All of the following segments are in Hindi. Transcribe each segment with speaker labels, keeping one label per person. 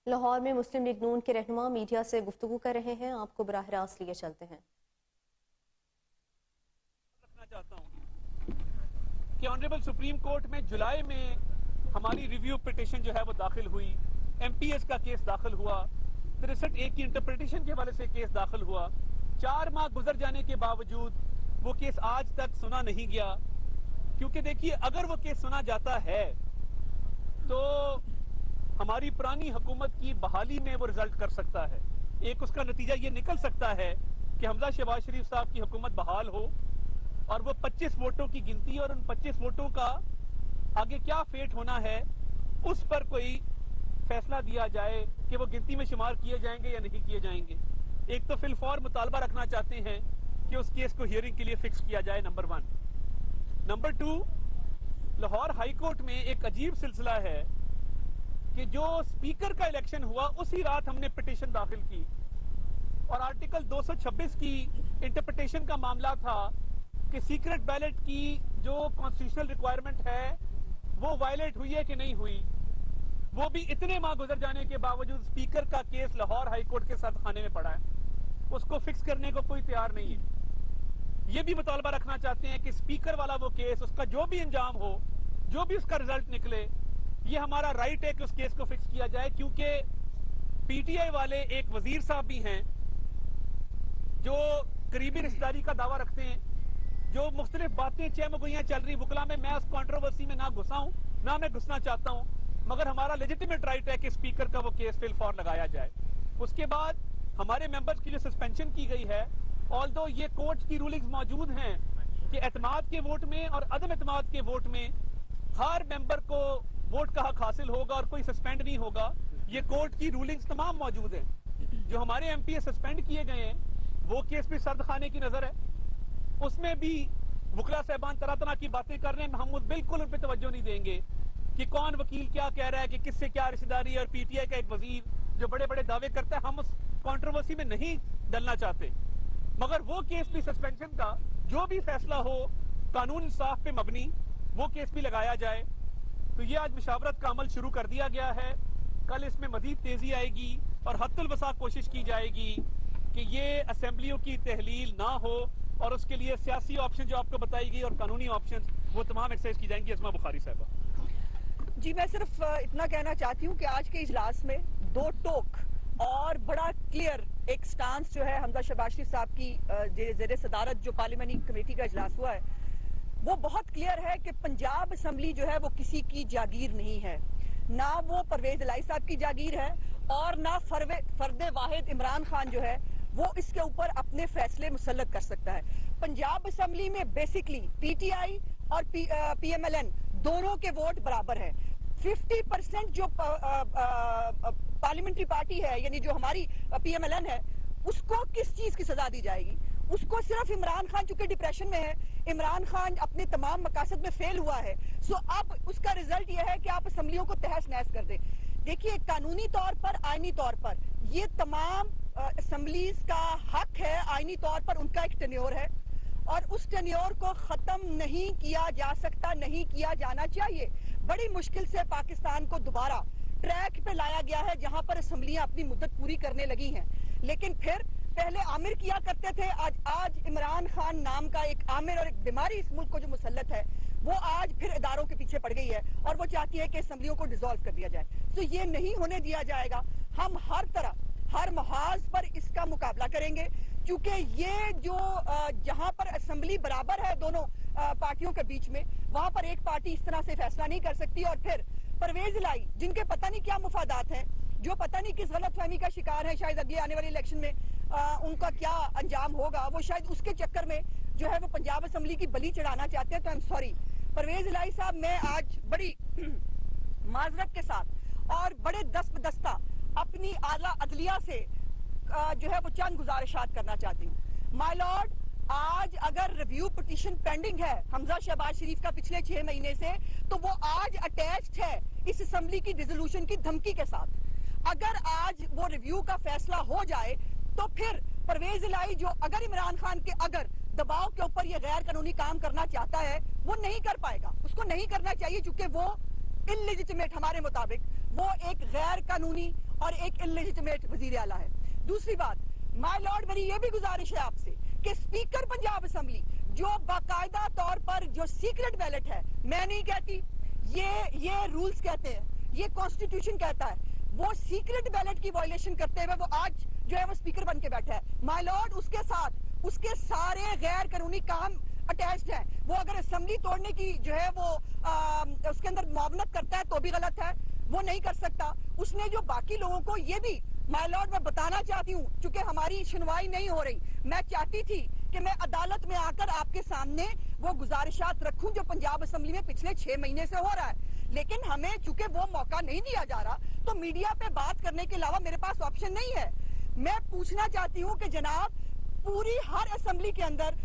Speaker 1: लाहौर में मुस्लिम लीग नून के रहनुमा मीडिया से गुफ्तगू कर रहे हैं। आपको बराह रास्त लिए चलते हैं।
Speaker 2: रखना चाहता हूं कि ऑनरेबल सुप्रीम कोर्ट में जुलाई में हमारी रिव्यू पिटीशन जो है वो दाखिल हुई। एमपीएस का केस दाखिल हुआ। 63A की इंटरप्रिटेशन के हवाले से केस दाखिल हुआ। 4 माह गुजर जाने के बावजूद वो केस आज तक सुना नहीं गया, क्योंकि देखिए अगर वो केस सुना जाता है तो हमारी पुरानी हुकूमत की बहाली में वो रिजल्ट कर सकता है। एक उसका नतीजा ये निकल सकता है कि हमजा शहबाज शरीफ साहब की हुकूमत बहाल हो और वो 25 वोटों की गिनती और उन 25 वोटों का आगे क्या फेट होना है उस पर कोई फैसला दिया जाए कि वो गिनती में शुमार किए जाएंगे या नहीं किए जाएंगे। एक तो फिलफौर मुतालबा रखना चाहते हैं कि उस केस को हियरिंग के लिए फिक्स किया जाए, number 1। Number 2, Lahore high court में एक अजीब सिलसिला है कि जो स्पीकर का इलेक्शन हुआ उसी रात हमने पिटीशन दाखिल की और आर्टिकल 226 की इंटरप्रिटेशन का मामला था कि सीक्रेट बैलेट की जो कॉन्स्टिट्यूशनल रिक्वायरमेंट है वो वायलेट हुई है कि नहीं हुई। वो भी इतने माह गुजर जाने के बावजूद स्पीकर का केस लाहौर हाई कोर्ट के साथ खाने में पड़ा है, उसको फिक्स करने को कोई तैयार नहीं है। ये भी मुतालबा रखना चाहते हैं कि स्पीकर वाला वो केस, उसका जो भी अंजाम हो, जो भी उसका रिजल्ट निकले, ये हमारा राइट है कि उस केस को फिक्स किया जाए, क्योंकि पीटीआई वाले एक वजीर साहब भी हैं जो करीबी रिश्तेदारी का दावा रखते हैं, जो मुख्तलिफ बातें चहमगोइयां चल रही वकला में। मैं उस कंट्रोवर्सी में ना घुसा हूं, ना मैं घुसना चाहता हूं, मगर हमारा लेजिटिमेट राइट है कि स्पीकर का वो केस फिलफौर लगाया जाए। उसके बाद हमारे मेंबर्स की जो सस्पेंशन की गई है, ऑल्दो ये कोर्ट की रूलिंग्स मौजूद हैं कि एतमाद के वोट में और अदम एतमाद के वोट में हर मेंबर को वोट का हक हासिल होगा और कोई सस्पेंड नहीं होगा। ये कोर्ट की रूलिंग्स तमाम मौजूद हैं। जो हमारे एमपी सस्पेंड किए गए हैं वो केस भी सर्द खाने की नजर है, उसमें भी वकला साहबान तरह तरह की बातें कर रहे हैं। हम बिल्कुल उन पर तवज्जो नहीं देंगे कि कौन वकील क्या कह रहा है, कि किससे क्या रिश्तेदारी है, और पीटीआई का एक वजीर जो बड़े बड़े दावे करता है। हम उस कंट्रोवर्सी में नहीं डलना चाहते, मगर वो केस भी सस्पेंशन का जो भी फैसला हो कानून इंसाफ पे मबनी, वो केस भी लगाया जाए। तो ये आज मुशावरत का अमल शुरू कर दिया गया है। कल इसमें मजीद तेजी आएगी और हद्दुल वसा कोशिश की जाएगी कि ये असेंबलियों की तहलील ना हो और उसके लिए सियासी ऑप्शन जो आपको बताई गई और कानूनी ऑप्शन वो तमाम एक्सरसाइज की जाएंगी। अस्मा बुखारी साहबा
Speaker 3: जी, मैं सिर्फ इतना कहना चाहती हूँ कि आज के इजलास में 2 टोक और बड़ा क्लियर एक स्टांस जो है हमजा शहबाज शरीफ साहब की जेर सदारत जो पार्लियामेंटी कमेटी का इजलास हुआ है, वो बहुत क्लियर है कि पंजाब असम्बली जो है वो किसी की जागीर नहीं है। ना वो परवेज इलाही साहब की जागीर है और ना फर्द वाहिद इमरान खान जो है वो इसके ऊपर अपने फैसले मुसल्लत कर सकता है। पंजाब असम्बली में बेसिकली पीटीआई और पीएमएलएन दोनों के वोट बराबर है। 50% जो पार्लियामेंट्री पार्टी है, यानी जो हमारी पीएमएलएन है, उसको किस चीज की सजा दी जाएगी? उसको सिर्फ इमरान खान चूंकि डिप्रेशन में है, इमरान खान अपने तमाम मकासद में फेल हुआ है, सो अब उसका रिजल्ट यह है कि आप असम्बलियों को तहस नहस कर दें। देखिए, कानूनी तौर पर, आईनी तौर पर ये तमाम असम्बलीज का हक है, आईनी तौर पर उनका एक टेन्योर है और उस टेन्योर को खत्म नहीं किया जा सकता, नहीं किया जाना चाहिए। बड़ी मुश्किल से पाकिस्तान को दोबारा ट्रैक पे लाया गया है जहां पर असम्बलियां अपनी मुद्दत पूरी करने लगी हैं, लेकिन फिर पहले आमिर किया करते थे। आज इमरान खान नाम का एक आमिर और एक बीमारी इस मुल्क को जो मुसल्लत है, वो आज फिर इदारों के पीछे पड़ गई है और वो चाहती है कि असम्बलियों को डिसॉल्व कर दिया जाए। तो ये नहीं होने दिया जाएगा। हम हर तरह, हर महाज पर इसका मुकाबला करेंगे, क्योंकि ये जो जहां पर असम्बली बराबर है दोनों पार्टियों के बीच में, वहां पर एक पार्टी इस तरह से फैसला नहीं कर सकती और फिर परवेज इलाही, जिनके पता नहीं क्या मुफादात हैं, जो पता नहीं किस गलतफहमी का शिकार है, शायद अगले आने वाले इलेक्शन में उनका क्या अंजाम होगा, वो शायद उसके चक्कर में जो है वो पंजाब असम्बली की बलि चढ़ाना चाहते हैं। तो आई एम सॉरी परवेज इलाही साहब, मैं आज बड़ी माजरत के साथ और बड़े दस्तबदस्ता अपनी आला अदलिया से जो है वो चंद गुजारिशात करना चाहती हूँ। माय लॉर्ड, आज अगर रिव्यू पिटीशन पेंडिंग है हमजा शहबाज शरीफ का पिछले 6 महीने से, तो वो आज अटैच्ड है इस असेंबली की डिसोल्यूशन की धमकी के साथ। अगर आज वो रिव्यू का फैसला हो जाए तो फिर परवेज इलाही जो अगर इमरान खान के अगर दबाव के ऊपर ये गैर कानूनी काम करना चाहता है, वो नहीं कर पाएगा, उसको नहीं करना चाहिए, क्योंकि वो इनलेजिटिमेट, हमारे मुताबिक वो एक गैर कानूनी और एक इलेजिटिमेट वजीर आला है। दूसरी बात, माय लॉर्ड, मेरी ये भी गुजारिश है आपसे कि स्पीकर पंजाब असेंबली जो बाकायदा तौर पर जो सीक्रेट बैलेट है, मैं नहीं कहती, ये रूल्स कहते हैं, ये कॉन्स्टिट्यूशन कहता है, वो सीक्रेट बैलेट की वायलेशन करते हुए वो आज जो है वो स्पीकर बन के बैठा है। माय लॉर्ड, उसके साथ उसके सारे गैर कानूनी काम अटैच्ड है। वो अगर असेंबली तोड़ने की जो है वो उसके अंदर मुआवनत करता है तो भी गलत है, वो नहीं कर सकता। उसने जो बाकी लोगों को, ये भी माय लॉर्ड मैं बताना चाहती हूँ, चूंकि हमारी सुनवाई नहीं हो रही, मैं चाहती थी कि मैं अदालत में आकर आपके सामने वो गुजारिशात रखूं जो पंजाब असेंबली में पिछले 6 महीने से हो रहा है, लेकिन हमें चूंकि वो मौका नहीं दिया जा रहा, तो मीडिया पे बात करने के अलावा मेरे पास ऑप्शन नहीं है। मैं पूछना चाहती हूँ कि जनाब, पूरी हर असेंबली के अंदर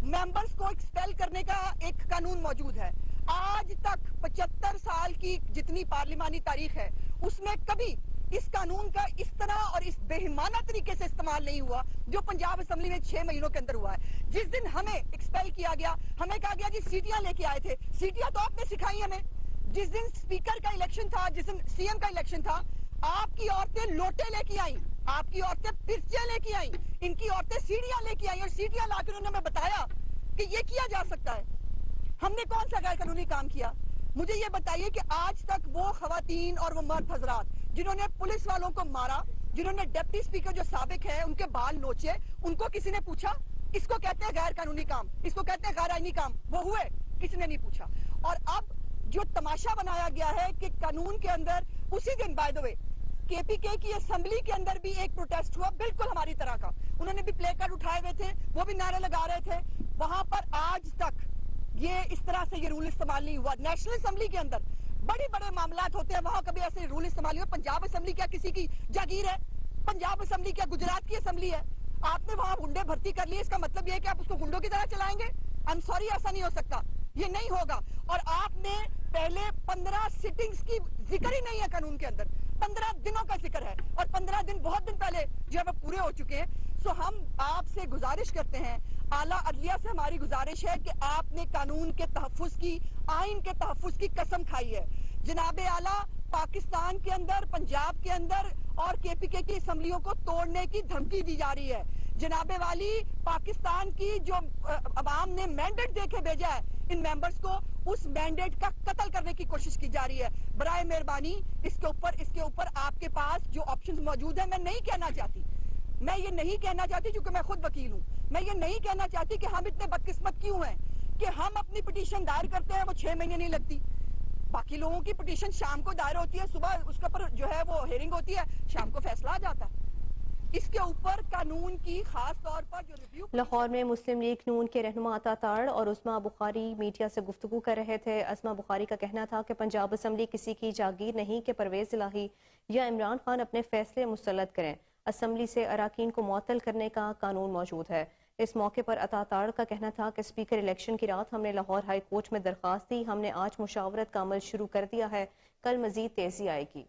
Speaker 3: मेंबर्स को एक्सपेल करने का एक कानून मौजूद है। आज तक 75 साल की जितनी पार्लिमानी तारीख है, उसमें कभी इस कानून का इस तरह और इस बेईमाना तरीके से इस्तेमाल नहीं हुआ जो पंजाब असेंबली में 6 महीनों के अंदर हुआ है। जिस दिन हमें एक्सपेल किया गया, हमें कहा गया जी सीटियां लेके आए थे, सीटियां तो आपने सिखाई हमें। जिस दिन स्पीकर का इलेक्शन था, जिस दिन सीएम का इलेक्शन था, आपकी औरतें लोटे लेके आई, आपकी औरतें पिर्चियां लेके आई, इनकी औरतें सीढ़ियां लेके आई और सीढ़ियां लाकर उन्होंने हमें बताया कि ये किया जा सकता है। हमने कौन सा गैर कानूनी काम किया? मुझे ये बताइए कि आज तक वो खवातीन और वो मर्द हजरात जिन्होंने पुलिस वालों को मारा, जिन्होंने डिप्टी स्पीकर जो साबिक है उनके बाल नोचे, उनको किसी ने पूछा? इसको कहते हैं गैर कानूनी काम, इसको कहते हैं गैर आईनी काम, वो हुए? किसी ने नहीं पूछा। और अब जो तमाशा बनाया गया है कि कानून के अंदर, उसी दिन बाय द वे केपीके की असेंबली के अंदर भी एक प्रोटेस्ट हुआ, बिल्कुल हमारी तरह का, उन्होंने भी प्ले कार्ड उठाए हुए थे, वो भी नारे लगा रहे थे। वहां पर आज तक ये इस तरह से ये रूल इस्तेमाल नहीं हुआ। नेशनल असेंबली के अंदर बड़े बड़े मामलात होते हैं, वहां कभी ऐसे रूल इस्तेमाल हुआ? पंजाब असेंबली क्या किसी की जागीर है? पंजाब असेंबली क्या गुजरात की असेंबली है? आपने वहां गुंडे भर्ती कर लिए, इसका मतलब ये है कि आप उसको गुंडों की तरह चलाएंगे? आई एम सॉरी, ऐसा नहीं हो सकता, ये नहीं होगा। और आपने पहले 15 सिटिंग्स की जिक्र ही नहीं है कानून के अंदर, 15 दिनों का जिक्र है, और 15 दिन बहुत दिन पहले जो है वो पूरे हो चुके हैं। सो हम आपसे गुजारिश करते हैं, आला अदलिया से हमारी गुजारिश है कि आपने कानून के तहफ्फुज़ की, आइन के तहफ्फुज़ की कसम खाई है। जनाबे आला, पाकिस्तान के अंदर, पंजाब के अंदर और केपीके की असेंबलियों को तोड़ने की धमकी दी जा रही है। जनाबे वाली, पाकिस्तान की जो अवाम ने मैंडेट देके भेजा है इन मेंबर्स को, उस मैंडेट का कत्ल करने की कोशिश की जा रही है। बराए मेहरबानी इसके ऊपर आपके पास जो ऑप्शंस मौजूद है, मैं नहीं कहना चाहती, मैं ये नहीं कहना चाहती क्योंकि मैं खुद वकील हूँ, मैं ये नहीं कहना चाहती कि हम इतने बदकिस्मत क्यों हैं कि हम अपनी पिटीशन दायर करते हैं, वो 6 महीने नहीं लगती। बाकी लोगों की पिटीशन शाम को दायर होती है, सुबह उसके ऊपर जो है वो हेयरिंग होती है, शाम को फैसला आ जाता है। इसके ऊपर कानून की खास तौर पर जो रिव्यू।
Speaker 1: लाहौर में मुस्लिम लीग नून के रहनुमा अता ताड़ और उस्मा बुखारी मीडिया से गुफ्तगू कर रहे थे। अस्मा बुखारी का कहना था कि पंजाब असेंबली किसी की जागीर नहीं कि परवेज इलाही या इमरान खान अपने फैसले मुस्तलद करें। असेंबली से अराकीन को मुअत्तल करने का कानून मौजूद है। इस मौके पर अता ताड़ का कहना था कि स्पीकर इलेक्शन की रात हमने लाहौर हाई कोर्ट में दरख्वास्त दी, हमने आज मुशावरत का अमल शुरू कर दिया है, कल मजीद तेजी आएगी।